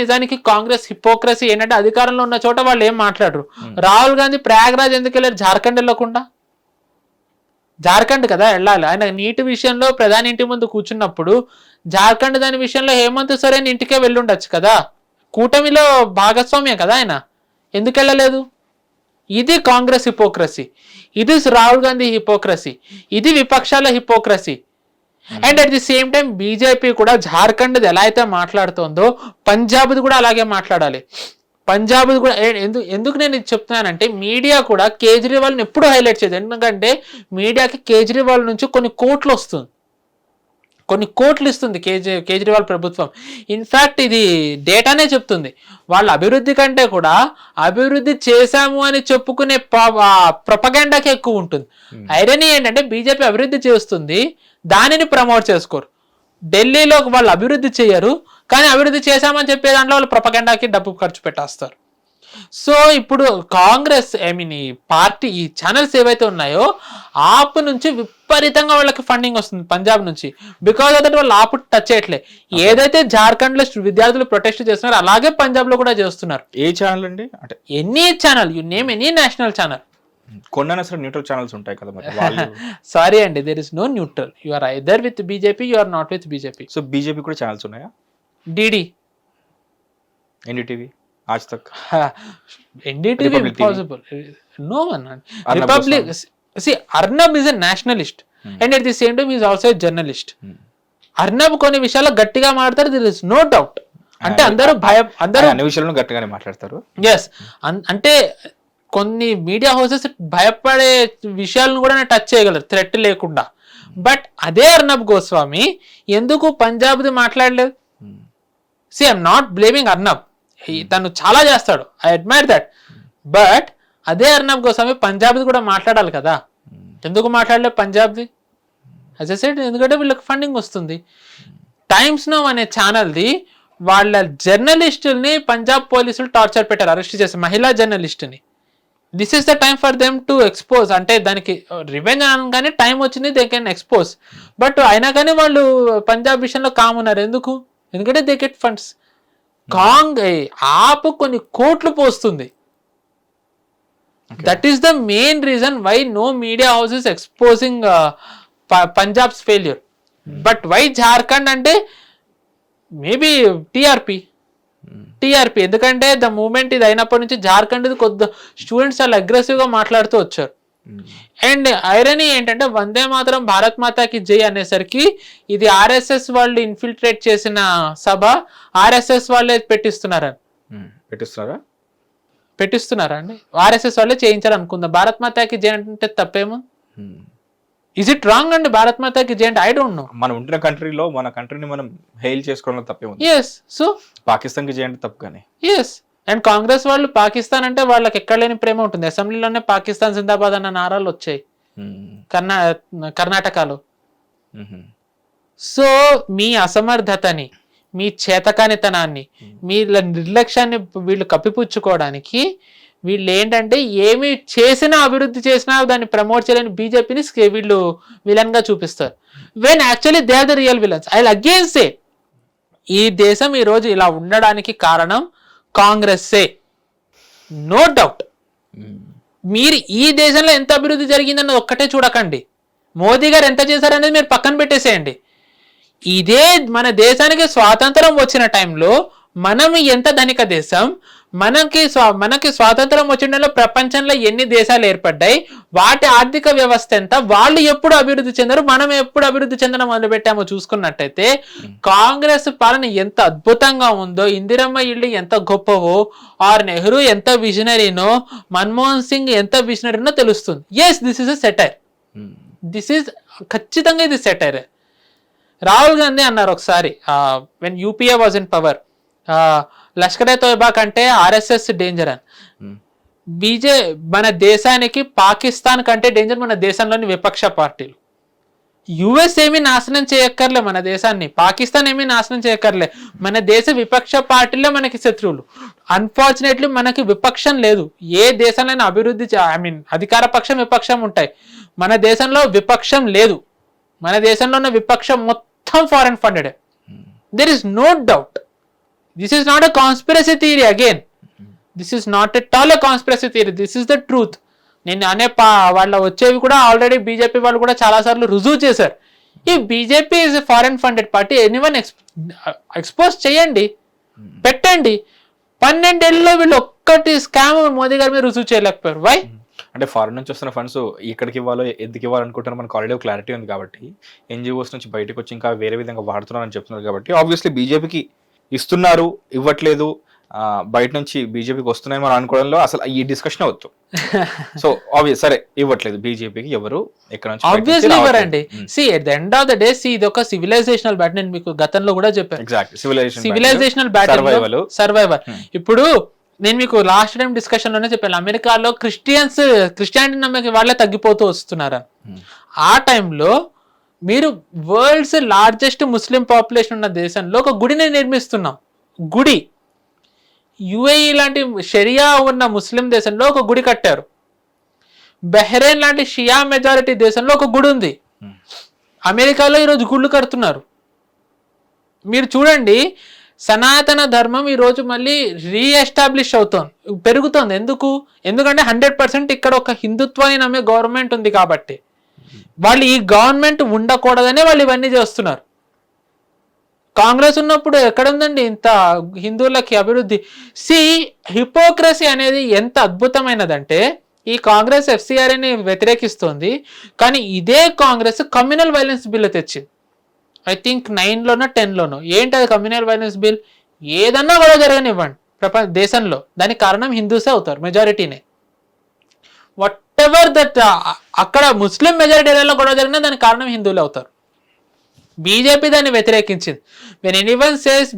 నిజానికి కాంగ్రెస్ హిపోక్రసీ ఏంటంటే అధికారంలో ఉన్న చోట వాళ్ళు ఏం మాట్లాడరు. రాహుల్ గాంధీ ప్రయాగ్రాజ్ ఎందుకు వెళ్ళారు? జార్ఖండ్ వెళ్ళకుండా, జార్ఖండ్ కదా వెళ్ళాలి. ఆయన నీటి విషయంలో ప్రధాని ఇంటి ముందు కూర్చున్నప్పుడు జార్ఖండ్ దాని విషయంలో హేమంత్ సోరెన్ ఇంటికే వెళ్ళుండొచ్చు కదా, కూటమిలో భాగస్వామ్యం కదా ఆయన, ఎందుకు వెళ్ళలేదు? ఇది కాంగ్రెస్ హిపోక్రసీ, ఇది రాహుల్ గాంధీ హిపోక్రసీ, ఇది విపక్షాల hypocrisy. And at the same time BJP కూడా జార్ఖండ్ ఎలా అయితే మాట్లాడుతోందో పంజాబ్ది కూడా అలాగే మాట్లాడాలి. పంజాబ్ కూడా ఎందుకు నేను ఇది చెప్తున్నానంటే మీడియా కూడా కేజ్రీవాల్ని ఎప్పుడు హైలైట్ చేయదు. ఎందుకంటే మీడియాకి కేజ్రీవాల్ నుంచి కొన్ని కోట్లు వస్తుంది, కొన్ని కోట్లు ఇస్తుంది కేజ్రీవాల్ ప్రభుత్వం. ఇన్ఫ్యాక్ట్ ఇది డేటానే చెప్తుంది, వాళ్ళ అభివృద్ధి కంటే కూడా అభివృద్ధి చేశాము అని చెప్పుకునే ప్రొపగండాకి ఎక్కువ ఉంటుంది. ఐరనీ ఏంటంటే బీజేపీ అభివృద్ధి చేస్తుంది, దానిని ప్రమోట్ చేసుకోరు. ఢిల్లీలో వాళ్ళు అభివృద్ధి చేయరు, కానీ అభివృద్ధి చేశామని చెప్పే దాంట్లో వాళ్ళు ప్రొపగండాకి డబ్బు ఖర్చు పెట్టేస్తారు. సో ఇప్పుడు కాంగ్రెస్ ఈ పార్టీ ఈ ఛానల్స్ ఏవైతే ఉన్నాయో ఆప్ నుంచి విపరీతంగా వాళ్ళకి ఫండింగ్ వస్తుంది పంజాబ్ నుంచి. బికాజ్ ఆఫ్ దట్ వాళ్ళు ఆప్ టచ్ చేయట్లే. ఏదైతే జార్ఖండ్ లో విద్యార్థులు ప్రొటెస్ట్ చేస్తున్నారు అలాగే పంజాబ్ లో కూడా చేస్తున్నారు. ఏ ఛానల్ అండి? అంటే any channel, you name any national channel. కొన్ని న్యూట్రల్ ఛానల్స్ ఉంటాయి కదా మరి. సారీ అండి, there is no neutral. You are either with BJP, you are not with BJP. So BJP కూడా ఛానల్స్ ఉన్నాయా? DD, NDTV, Aaj Tak, NDTV impossible, no one. Republic, see, Arnab is a nationalist and at the same time he is also a journalist. Arnab కొన్ని విషయాల్లో గట్టిగా మాట్లాడతారు, there is no doubt. అంటే అందరూ అన్ని విషయాలను గట్టిగానే మాట్లాడతారు. ఎస్, అంటే కొన్ని మీడియా హౌసెస్ భయపడే విషయాలను కూడా టచ్ చేయగలరు థ్రెట్ లేకుండా. బట్ అదే అర్నబ్ గోస్వామి ఎందుకు పంజాబ్ది మాట్లాడలేదు? See I'm not blaming Arnab, తను చాలా చేస్తాడు, ఐ అడ్మైర్ దట్. బట్ అదే అర్నబ్ గోస్వామి పంజాబ్ది కూడా మాట్లాడాలి కదా, ఎందుకు మాట్లాడలేదు పంజాబ్ది? యాజ్ ఐ సెడ్, ఎందుకంటే వీళ్ళకి ఫండింగ్ వస్తుంది. టైమ్స్ నౌ అనే ఛానల్ది వాళ్ళ జర్నలిస్టుల్ని పంజాబ్ పోలీసులు టార్చర్ పెట్టారు, అరెస్ట్ చేశారు, మహిళా జర్నలిస్ట్ని. This is the time for them to expose. అంటే దానికి రివెంజ్ అనగానే టైం వచ్చింది, దే కెన్ ఎక్స్పోజ్. బట్ అయినా కానీ వాళ్ళు పంజాబ్ విషయంలో కామ్ ఉన్నారు. ఎందుకు? ఎందుకంటే దే గెట్ ఫండ్స్. ఆప్ కొన్ని కోట్లు పోస్తుంది. That is the main reason why no media house is exposing Punjab's failure. But why Jharkhand అంటే మేబీ టీఆర్పీ. ఎందుకంటే ద మూమెంట్ ఇది అయినప్పటి నుంచి జార్ఖండ్ కొద్ది స్టూడెంట్స్ చాలా అగ్రెసివ్గా మాట్లాడుతూ వచ్చారు. అండ్ ఐరనీ ఏంటంటే వందే మాత్రం భారత్ మాతాకి జై అనేసరికి ఇది ఆర్ఎస్ఎస్ వాళ్ళు ఇన్ఫిల్ట్రేట్ చేసిన సభ, ఆర్ఎస్ఎస్ వాళ్ళే పెట్టిస్తున్నారా అండి? ఆర్ఎస్ఎస్ వాళ్ళే చేయించారు అనుకుందాం. భారత్ మాతాకి జై అంటే తప్పేమో? ఇస్ ఇట్ రాంగ్ అండి భారత్ మాతాకి జై అంటే? I don't no. మనం ఉంటున్న కంట్రీలో మన కంట్రీని మనం హెయిల్ చేసుకోవడం తప్పేమో. ఎస్, సో పాకిస్తాన్కి జై అంటే తప్పు కానీ. ఎస్, అండ్ కాంగ్రెస్ వాళ్ళు పాకిస్తాన్ అంటే వాళ్ళకి ఎక్కడ లేని ప్రేమ ఉంటుంది. అసెంబ్లీలోనే పాకిస్తాన్ జిందాబాద్ అన్న నారాలు వచ్చాయి కర్ణాటకలో. సో మీ అసమర్థతని, మీ చేతకానితనాన్ని, మీ నిర్లక్ష్యాన్ని వీళ్ళు కప్పిపుచ్చుకోవడానికి వీళ్ళు ఏంటంటే ఏమి చేసినా అభివృద్ధి చేసినా దాన్ని ప్రమోట్ చేయలేని బీజేపీని వీళ్ళు విలన్ గా చూపిస్తారు. When actually they are the real villains. I will again say, ఈ దేశం ఈ రోజు ఇలా ఉండడానికి కారణం కాంగ్రెస్సే, నో డౌట్. మీరు ఈ దేశంలో ఎంత అభివృద్ధి జరిగిందన్నది ఒక్కటే చూడకండి, మోదీ గారు ఎంత చేశారనేది మీరు పక్కన పెట్టేసేయండి. ఇదే మన దేశానికి స్వాతంత్రం వచ్చిన టైంలో మనం ఎంత ధనిక దేశం, మనకి స్వాతంత్రం వచ్చిన ప్రపంచంలో ఎన్ని దేశాలు ఏర్పడ్డాయి, వాటి ఆర్థిక వ్యవస్థ ఎంత, వాళ్ళు ఎప్పుడు అభివృద్ధి చెందారు, మనం ఎప్పుడు అభివృద్ధి చెందడం మొదలుపెట్టామో చూసుకున్నట్టయితే కాంగ్రెస్ పాలన ఎంత అద్భుతంగా ఉందో, ఇందిరమ్మ ఇల్లు ఎంత గొప్పవో, ఆర్ నెహ్రూ ఎంత విజనరీనో, మన్మోహన్ సింగ్ ఎంత విజనరీనో తెలుస్తుంది. Yes, this is a satire. ఖచ్చితంగా ఇది సెటైర్. రాహుల్ గాంధీ అన్నారు ఒకసారి, when UPA was in power, Lashkar e Taiba కంటే ఆర్ఎస్ఎస్ డేంజర్ అని. మన దేశానికి పాకిస్తాన్ కంటే డేంజర్ మన దేశంలోని విపక్ష పార్టీలు. యుఎస్ ఏమీ నాశనం చేయక్కర్లే మన దేశాన్ని, పాకిస్తాన్ ఏమీ నాశనం చేయక్కర్లే, మన దేశ విపక్ష పార్టీలే మనకి శత్రువులు. అన్ఫార్చునేట్లీ మనకి విపక్షం లేదు. ఏ దేశంలో అభివృద్ధి అధికార పక్షం విపక్షం ఉంటాయి, మన దేశంలో విపక్షం లేదు. మన దేశంలో ఉన్న విపక్షం మొత్తం foreign funded. There is no doubt. This is not a conspiracy theory again, this is not at all a conspiracy theory, this is the truth. నేను అనే వాళ్ళ వచ్చేవి కూడా ఆల్రెడీ బీజేపీ వాళ్ళు కూడా చాలా సార్లు రుజువు చేశారు. ఈ BJP is foreign funded party, anyone expose చేయండి, పెట్టండి. 12 ఏళ్ళలో వీళ్ళు ఒక్కటి స్కామ్ మోదీ గారి మీద రుజువు చేయలేకపోయారు. వై? అంటే ఫారెన్ నుంచి వస్తున్న ఫండ్స్ ఇక్కడికి ఇవ్వాలో ఎందుకు ఇవ్వాలనుకుంటారో మనకు ఆల్రెడీ క్లారిటీ ఉంది కాబట్టి, ఎన్జిఓస్ నుంచి బయటకు వచ్చి ఇంకా వేరే విధంగా వాడుతున్నారని చెప్తున్నారు కాబట్టి ఆబ్వియస్లీ బీజేపీకి ఇస్తున్నారు, ఇవ్వట్లేదు, బయట నుంచి బీజేపీకి వస్తున్నాయని మనం అనుకోవడంలో అసలు ఈ డిస్కషన్ అవుతూ. సో ఆబ్వియస్ సరే ఇవ్వట్లేదు బీజేపీకి, ఎవరు ఎక్కడ నుంచి ఆబ్వియస్లీ ఇవ్వరండి. See at the end of the day, see ఇది ఒక సివిలైజేషనల్ బ్యాటిల్. నేను మీకు గతంలో కూడా చెప్పాను, ఎగ్జాక్ట్లీ సివిలైజేషనల్ బ్యాటిల్, సర్వైవల్. ఇప్పుడు నేను మీకు లాస్ట్ టైం డిస్కషన్ లోనే చెప్పాను, అమెరికాలో క్రిస్టియానిటీ నమ్మకం వాళ్ళే తగ్గిపోతూ వస్తున్నారా. ఆ టైంలో మీరు వరల్డ్స్ లార్జెస్ట్ ముస్లిం పాపులేషన్ ఉన్న దేశంలో ఒక గుడిని నిర్మిస్తున్నాం. గుడి యుఏఈ లాంటి షరియా ఉన్న ముస్లిం దేశంలో ఒక గుడి కట్టారు. బహ్రెయిన్ లాంటి షియా మెజారిటీ దేశంలో ఒక గుడి ఉంది. అమెరికాలో ఈరోజు గుళ్ళు కడుతున్నారు. మీరు చూడండి, సనాతన ధర్మం ఈరోజు మళ్ళీ రీఎస్టాబ్లిష్ అవుతోంది, పెరుగుతోంది. ఎందుకంటే 100% ఇక్కడ ఒక హిందుత్వాన్ని నమ్మే గవర్నమెంట్ ఉంది కాబట్టి. వాళ్ళు ఈ గవర్నమెంట్ ఉండకూడదనే వాళ్ళు ఇవన్నీ చేస్తున్నారు. కాంగ్రెస్ ఉన్నప్పుడు ఎక్కడుందండి ఇంత హిందువులకి అభివృద్ధి? హిపోక్రసీ అనేది ఎంత అద్భుతమైనదంటే, ఈ కాంగ్రెస్ FCRని వ్యతిరేకిస్తోంది, కానీ ఇదే కాంగ్రెస్ కమ్యూనల్ వైలెన్స్ బిల్ తెచ్చింది. ఐ థింక్ 9లోనో 10లోనో. ఏంటి అది కమ్యూనల్ వైలెన్స్ బిల్? ఏదన్నా గొడవ జరగనివ్వండి దేశంలో, దానికి కారణం హిందూసే అవుతారు, మెజారిటీనే. వాట్ ఎవర్ దట్, అక్కడ ముస్లిం మెజారిటీ ఏరియాలో గొడవ జరిగినా దానికి కారణం హిందువులే అవుతారు. బీజేపీ దాన్ని వ్యతిరేకించింది. When anyone says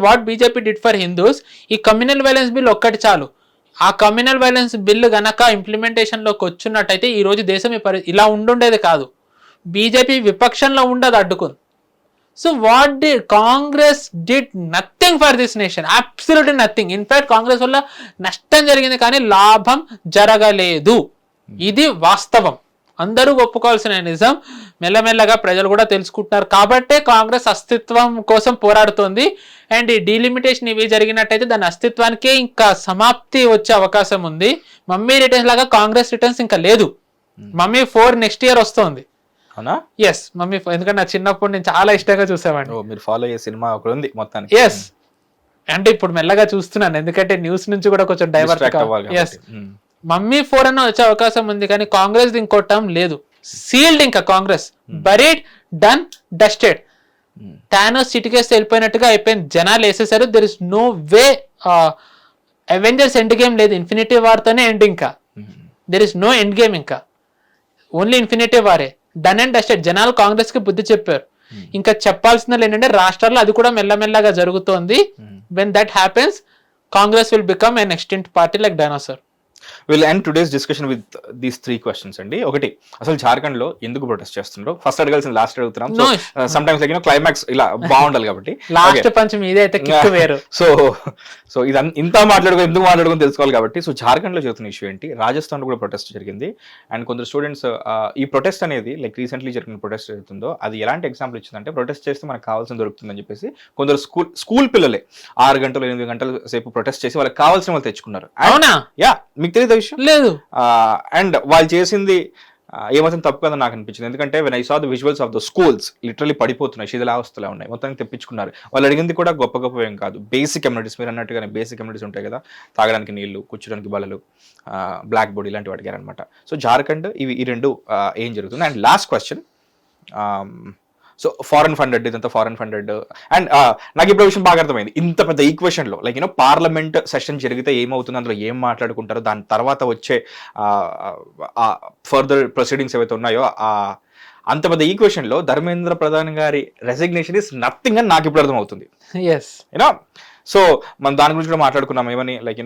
what BJP did for Hindus, ఈ కమ్యూనల్ వైలెన్స్ బిల్ ఒక్కటి చాలు. ఆ కమ్యూనల్ వైలెన్స్ బిల్ గనక ఇంప్లిమెంటేషన్లోకి వచ్చినట్టయితే ఈ రోజు దేశం ఇలా ఉండుండేది కాదు. బీజేపీ విపక్షంలో ఉండదు, అడ్డుకుంది. So what did Congress did? Nothing for this nation, absolutely nothing. In fact Congress వల్ల నష్టం జరిగింది కానీ లాభం జరగలేదు. ఇది వాస్తవం, అందరూ ఒప్పుకోవాల్సిన నిజం. మెల్లమెల్లగా ప్రజలు కూడా తెలుసుకుంటున్నారు కాబట్టే కాంగ్రెస్ అస్తిత్వం కోసం పోరాడుతోంది. అండ్ ఈ డీలిమిటేషన్ ఇవి జరిగినట్టయితే దాని అస్తిత్వానికే ఇంకా సమాప్తి వచ్చే అవకాశం ఉంది. మమ్మీ రిటర్న్స్ లాగా కాంగ్రెస్ రిటర్న్స్ ఇంకా లేదు. మమ్మీ 4 నెక్స్ట్ ఇయర్ వస్తుంది. Yes, Mummy 4. ఎందుకంటే నా చిన్నప్పుడు నేను చాలా ఇష్టంగా చూసేవాడిని. మీరు ఫాలో అయ్యే సినిమా ఒకటి ఉంది మొత్తానికి. ఎస్, అంటే ఇప్పుడు మెల్లగా చూస్తున్నాను, ఎందుకంటే న్యూస్ నుంచి కూడా కొంచెం డైవర్ట్ కావాలి. ఎస్, మమ్మీ 4 అన్న వచ్చే అవకాశం ఉంది, కానీ కాంగ్రెస్ ఇంకో టర్మ్ లేదు. సీల్డ్, ఇంకా Congress buried, done, dusted. Thanos చిటికేస్తే వెళ్ళిపోయినట్టుగా అయిపోయింది. జనాలు వేసేసారు. There is no way. Avengers endgame లేదు, ఇన్ఫినిటీ వార్తోనే ఎండ్. ఇంకా there is no endgame, ఇంకా ఓన్లీ ఇన్ఫినిటీ వారే. Done and dusted. జనాలు కాంగ్రెస్ కి బుద్ధి చెప్పారు. ఇంకా చెప్పాల్సింది ఏంటంటే రాష్ట్రాల్లో అది కూడా మెల్లమెల్లగా జరుగుతోంది. When that happens, Congress will become an extinct party like dinosaur. Will end today's discussion with these 3 questions అండి. ఒకటి, అసలు జార్ఖండ్ లో ఎందుకు ప్రొటెస్ట్ చేస్తున్నారు? ఫస్ట్ అడగాల్సిన లాస్ట్ అడుగుతున్నాం. సమ్ టైమ్స్ లైక్ క్లైమాక్స్ ఇలా బాగుండాలి కాబట్టి లాస్ట్ పంచం ఇదే అయితే కిక్ వేరు. సో ఇది ఇంత ఎందుకు మాట్లాడుకుని తెలుసుకోవాలి కాబట్టి. సో జార్ఖండ్ లో జరుగుతున్న ఇష్యూ ఏంటి? రాజస్థాన్ లో కూడా ప్రొటెస్ట్ జరిగింది. అండ్ కొందరు స్టూడెంట్స్ ఈ ప్రొటెస్ట్ అనేది లైక్ రీసెంట్లీ జరిగిన ప్రొటెస్ట్ జరుగుతుందో అది ఎలాంటి ఎగ్జాంపుల్ ఇచ్చిందంటే, ప్రొటెస్ట్ చేస్తే మనకు కావాల్సిన దొరుకుతుందని చెప్పేసి కొందరు స్కూల్ పిల్లలే 6 గంటలు 8 గంటల సేపు ప్రొటెస్ట్ చేసి వాళ్ళకి కావాల్సిన వాళ్ళు తెచ్చుకున్నారు. అవునా? యా, మీకు తెలియదు విషయం? లేదు. అండ్ వాళ్ళు చేసింది ఏమాత్రం తప్పు కదా నాకు అనిపించింది. ఎందుకంటే when I saw the visuals of the schools literally పడిపోతున్నాయి, శిథిలావస్థలా ఉన్నాయి, మొత్తానికి తెప్పించుకున్నారు. వాళ్ళు అడిగింది కూడా గొప్ప ఏం కాదు, బేసిక్ అమ్యూనిటీస్. మీరు అన్నట్టుగానే బేసిక్ అమ్యూనిటీస్ ఉంటాయి కదా, తాగడానికి నీళ్లు, కూర్చోడానికి బల్లలు, బ్లాక్ బోర్డ్, ఇలాంటివి అడిగారు అనమాట. సో జార్ఖండ్ ఈ 2 ఏం జరుగుతుంది? And last question, so foreign funded, ఇదంతా ఫారెన్ ఫండెడ్. అండ్ నాకు ఇప్పుడు విషయం బాగా అర్థమైంది. ఇంత పెద్ద ఈక్వేషన్ లో లైక్ పార్లమెంట్ సెషన్ జరిగితే ఏమవుతుంది, అందులో ఏం మాట్లాడుకుంటారో, దాని తర్వాత వచ్చే ఫర్దర్ ప్రొసీడింగ్స్ ఏవైతే ఉన్నాయో, అంత పెద్ద ఈక్వేషన్ లో ధర్మేంద్ర ప్రధాన్ గారి రెసిగ్నేషన్ ఇస్ నథింగ్ అని నాకు ఇప్పుడు అర్థమవుతుంది. యూనో, సో మనం దాని గురించి కూడా మాట్లాడుకున్నాం. ఏమని లైక్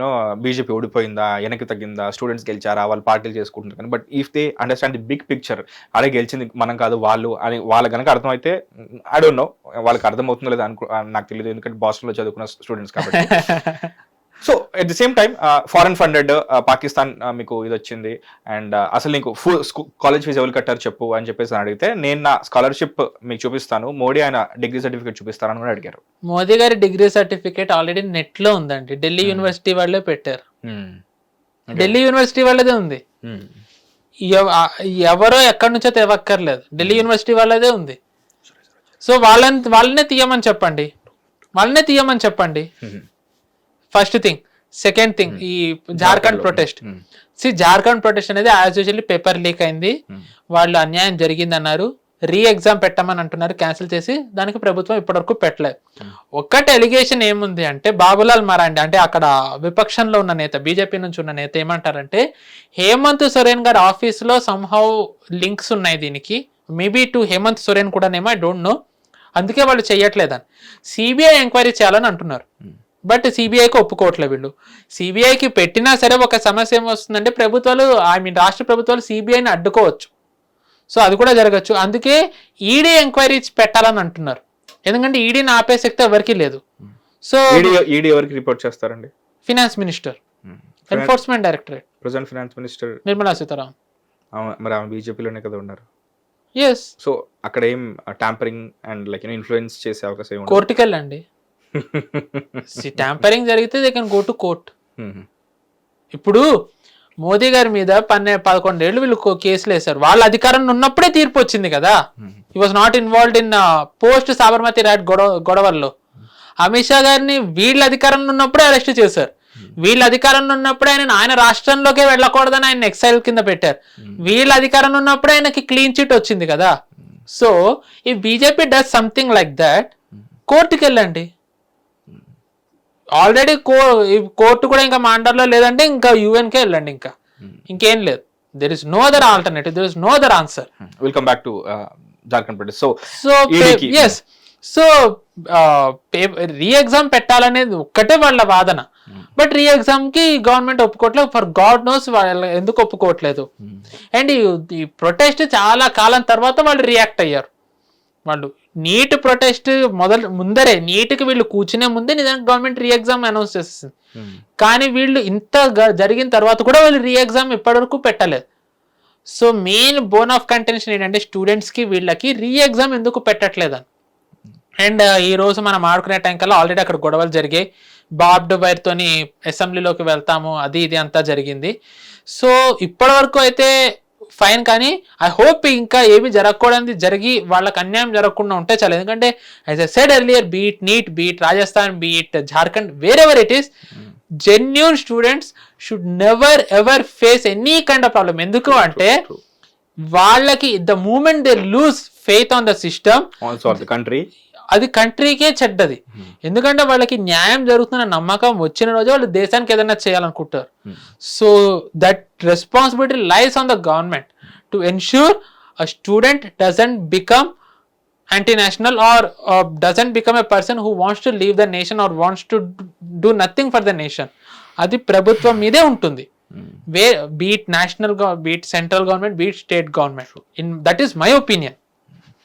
బీజేపీ ఓడిపోయిందా, వెనక్కి తగ్గిందా, స్టూడెంట్స్ గెలిచారా, వాళ్ళు పార్టీలు చేసుకుంటున్నారు కానీ, but if they understand the big picture, అదే గెలిచింది మనం కాదు వాళ్ళు అని వాళ్ళకి కనుక అర్థమైతే, ఐ డోంట్ నో వాళ్ళకి అర్థమవుతుందో లేదా నాకు తెలియదు, ఎందుకంటే బాస్టన్లో చదువుకున్న స్టూడెంట్స్ కాబట్టి. So at the same time foreign funded Pakistan మీకు ఇది వచ్చింది అండ్ అసలు నీకు ఫుల్ కాలేజ్ ఫీజు ఎవరు కట్టారు చెప్పు అని చెప్పేసి అడిగితే నేను నా స్కాలర్షిప్ మీకు చూపిస్తాను, మోడీ ఆయన డిగ్రీ సర్టిఫికేట్ చూపిస్తారని కూడా అడిగారు. మోదీ గారి డిగ్రీ సర్టిఫికేట్ ఆల్రెడీ నెట్ లో ఉందండి, ఢిల్లీ యూనివర్సిటీ వాళ్ళే పెట్టారు. ఢిల్లీ యూనివర్సిటీ వాళ్ళదే ఉంది, ఎవరో ఎక్కడి నుంచో తెవక్కర్లేదు, ఢిల్లీ యూనివర్సిటీ వాళ్ళదే ఉంది. సో వాళ్ళనే తీయమని చెప్పండి. First thing. సెకండ్ థింగ్, ఈ జార్ఖండ్ ప్రొటెస్ట్. జార్ఖండ్ ప్రొటెస్ట్ అనేది యాజ్ యూజువల్లీ పేపర్ లీక్ అయింది, వాళ్ళు అన్యాయం జరిగింది అన్నారు, రీ ఎగ్జామ్ పెట్టమని అంటున్నారు, క్యాన్సిల్ చేసి దానికి ప్రభుత్వం ఇప్పటివరకు పెట్టలేదు. ఒక్కటి ఎలిగేషన్ ఏముంది అంటే బాబులాల్ మరాండి అంటే అక్కడ విపక్షంలో ఉన్న నేత, బీజేపీ నుంచి ఉన్న నేత ఏమంటారంటే హేమంత్ సోరెన్ గారి ఆఫీస్లో సంహౌ లింక్స్ ఉన్నాయి దీనికి, మేబీ టు హేమంత్ సోరెన్ కూడానేమో, ఐ డోంట్ నో, అందుకే వాళ్ళు చెయ్యట్లేదని. సిబిఐ ఎంక్వైరీ చేయాలని అంటున్నారు, బట్ సిబిఐకి ఒప్పుకోవట్లేదు వీళ్ళు. సిబిఐకి పెట్టినా సరే ఒక సమస్య ఏమొస్తుందంటే ప్రభుత్వాలు, రాష్ట్ర ప్రభుత్వాలు సిబిఐని అడ్డుకోవచ్చు, సో అది కూడా జరగచ్చు. అందుకే ఈడీ ఎంక్వైరీ పెట్టాలని అంటున్నారు, ఎందుకంటే ఈడీని ఆపే శక్తి ఎవరికి లేదు. సో ఈడీ ఎవరికి రిపోర్ట్ చేస్తారండి? Finance minister, enforcement directorate, present finance minister Nirmala Sitharaman. మరి ఆమె బీజేపీలోనే కదా ఉన్నారు. ఎస్. సో అక్కడ ఏం ట్యాంపరింగ్ అండ్ లైక్ ఇన్ఫ్లుయెన్స్ చేసే అవకాశం ఏమి? కోర్టుకి వెళ్ళండి, ట్యాంపరింగ్ జరిగితే they can go to court. ఇప్పుడు మోదీ గారి మీద 11 ఏళ్ళు వీళ్ళు కేసులు వేశారు, వాళ్ళ అధికారంలో ఉన్నప్పుడే తీర్పు వచ్చింది కదా. He was not involved in post Sabarmati right గొడవల్లో. అమిత్ షా గారిని వీళ్ళ అధికారంలో ఉన్నప్పుడే అరెస్ట్ చేశారు, వీళ్ళ అధికారంలో ఉన్నప్పుడే ఆయన రాష్ట్రంలోకే వెళ్ళకూడదని ఆయన ఎక్సైల్ కింద పెట్టారు, వీళ్ళ అధికారంలో ఉన్నప్పుడే ఆయనకి క్లీన్ చిట్ వచ్చింది కదా. సో ఈ BJP does something like that, కోర్టుకి వెళ్ళండి. ఆల్రెడీ కోర్టు కూడా ఇంకా మా అండర్లో లేదంటే ఇంకా యుఎన్కే వెళ్ళండి, ఇంకేం లేదు. There is no other alternative, there is no other answer. Will come back to Jharkhand protest. So re exam పెట్టాలనేది ఒక్కటే వాళ్ళ వాదన, బట్ రీ ఎగ్జామ్ కి గవర్నమెంట్ ఒప్పుకోవట్లేదు. ఫర్ గాడ్ నోస్ వాళ్ళు ఎందుకు ఒప్పుకోవట్లేదు. అండ్ ఈ ప్రొటెస్ట్ చాలా కాలం తర్వాత వాళ్ళు రియాక్ట్ అయ్యారు. వాళ్ళు నీట్ ప్రొటెస్ట్ ముందరే, నీట్కి వీళ్ళు కూర్చునే ముందే నిజానికి గవర్నమెంట్ రీ ఎగ్జామ్ అనౌన్స్ చేసేసింది, కానీ వీళ్ళు ఇంత జరిగిన తర్వాత కూడా వీళ్ళు రీ ఎగ్జామ్ ఇప్పటివరకు పెట్టలేదు. So main bone of contention ఏంటంటే స్టూడెంట్స్కి వీళ్ళకి రీ ఎగ్జామ్ ఎందుకు పెట్టట్లేదని. అండ్ ఈ రోజు మనం ఆడుకునే టైం కల్లా ఆల్రెడీ అక్కడ గొడవలు జరిగాయి, బాబ్ డుబైర్తోని అసెంబ్లీలోకి వెళ్తాము అది ఇది అంతా జరిగింది. సో ఇప్పటి వరకు అయితే ఫైన్, కానీ ఐ హోప్ ఇంకా ఏమి జరగకూడదు, జరిగి వాళ్ళకి అన్యాయం జరగకుండా ఉంటే చాలు. ఎందుకంటే as I said earlier, be it NEET, be it Rajasthan, be it Jharkhand, wherever it is, genuine students should never ever face any kind of problem. ఎందుకు అంటే వాళ్ళకి the moment they lose faith on the system, అది కంట్రీకే చెడ్డది. ఎందుకంటే వాళ్ళకి న్యాయం జరుగుతున్న నమ్మకం వచ్చిన రోజు వాళ్ళు దేశానికి ఏదైనా చేయాలనుకుంటారు. So that responsibility lies on the government to ensure a student doesn't become anti-national or doesn't become a person who wants to leave the nation or wants to do nothing for the nation. అది ప్రభుత్వం మీదే ఉంటుంది, beat national, beat central government, beat state government. That is my opinion.